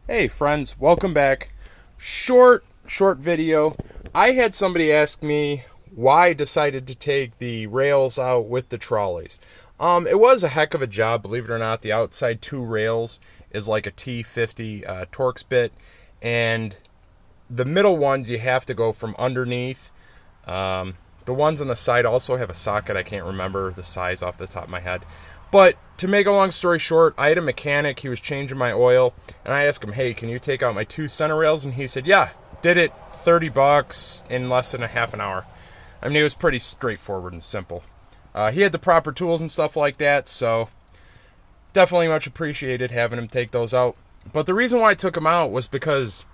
Hey friends, welcome back. Short video. I had somebody ask me why I decided to take the rails out with the trolleys. It was a heck of a job, believe it or not. The outside two rails is like a T50 Torx bit, and the middle ones you have to go from underneath. The ones on the side also have a socket. I can't remember the size off the top of my head. But to make a long story short, I had a mechanic. He was changing my oil, and I asked him, "Hey, can you take out my two center rails?" And he said, "Yeah." Did it, $30 in less than a half an hour. I mean, it was pretty straightforward and simple. He had the proper tools and stuff like that, so definitely much appreciated having him take those out. But the reason why I took them out was because,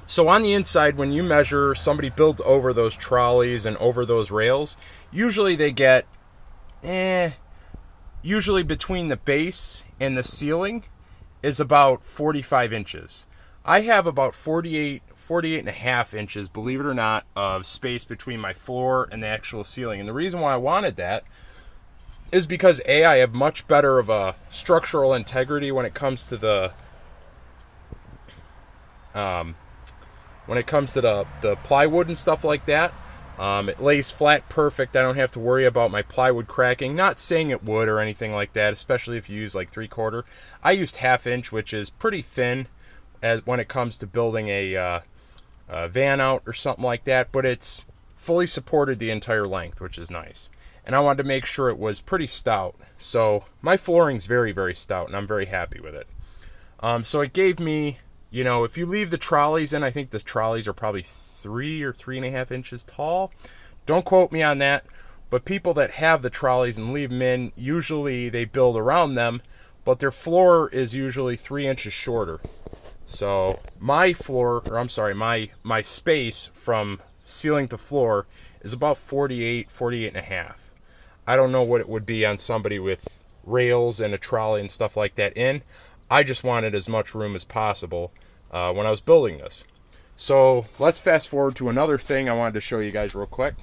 so on the inside, when you measure, somebody built over those trolleys and over those rails, usually they get, usually between the base and the ceiling is about 45 inches. I have about 48 and a half inches, believe it or not, of space between my floor and the actual ceiling. And the reason why I wanted that is because A, I have much better of a structural integrity when it comes to the the plywood and stuff like that. It lays flat perfect. I don't have to worry about my plywood cracking. Not saying it would or anything like that, especially if you use like 3/4. I used 1/2 inch, which is pretty thin when it comes to building a van out or something like that, but it's fully supported the entire length, which is nice. And I wanted to make sure it was pretty stout. So my flooring's very, very stout, and I'm very happy with it. So it gave me, if you leave the trolleys in, I think the trolleys are probably 3 or 3.5 inches tall. Don't quote me on that, but people that have the trolleys and leave them in, usually they build around them, but their floor is usually 3 inches shorter. So my floor, or I'm sorry, my space from ceiling to floor is about 48 and a half. I don't know what it would be on somebody with rails and a trolley and stuff like that in. I just wanted as much room as possible when I was building this. So let's fast forward to another thing I wanted to show you guys real quick.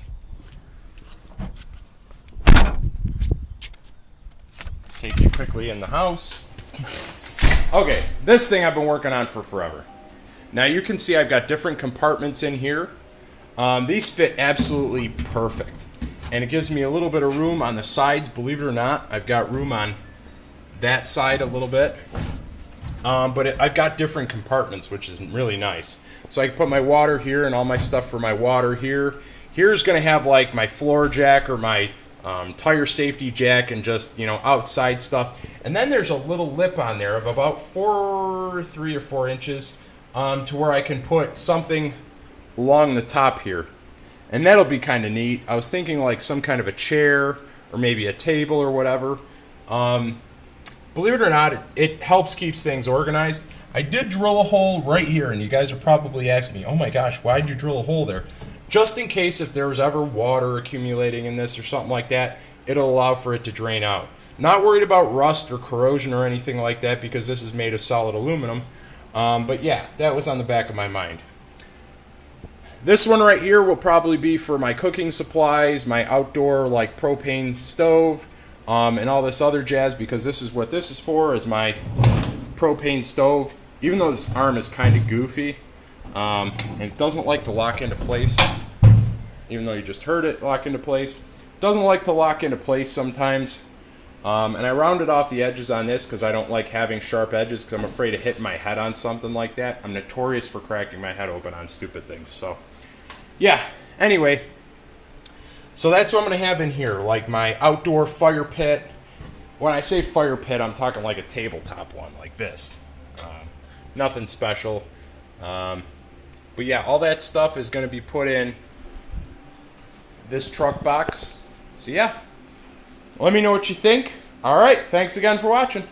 Take you quickly in the house. Okay, this thing I've been working on for forever. Now you can see I've got different compartments in here. These fit absolutely perfect. And it gives me a little bit of room on the sides, believe it or not. I've got room on that side a little bit. But I've got different compartments, which is really nice. So I can put my water here and all my stuff for my water here. Here's going to have like my floor jack or my tire safety jack and just, outside stuff. And then there's a little lip on there of about 3 or 4 inches to where I can put something along the top here. And that'll be kind of neat. I was thinking like some kind of a chair or maybe a table or whatever. Believe it or not, it helps keeps things organized. I did drill a hole right here, and you guys are probably asking me, oh my gosh, why did you drill a hole there? Just in case if there was ever water accumulating in this or something like that, it'll allow for it to drain out. Not worried about rust or corrosion or anything like that because this is made of solid aluminum. But yeah, that was on the back of my mind. This one right here will probably be for my cooking supplies, my outdoor like propane stove, and all this other jazz, because this is what this is for, is my propane stove. Even though this arm is kind of goofy, and it doesn't like to lock into place, even though you just heard it lock into place, it doesn't like to lock into place sometimes. And I rounded off the edges on this because I don't like having sharp edges because I'm afraid of hitting my head on something like that. I'm notorious for cracking my head open on stupid things. So yeah, anyway, so that's what I'm going to have in here, like my outdoor fire pit. When I say fire pit, I'm talking like a tabletop one, like this. Nothing special. But yeah, all that stuff is going to be put in this truck box. So yeah, let me know what you think. All right, thanks again for watching.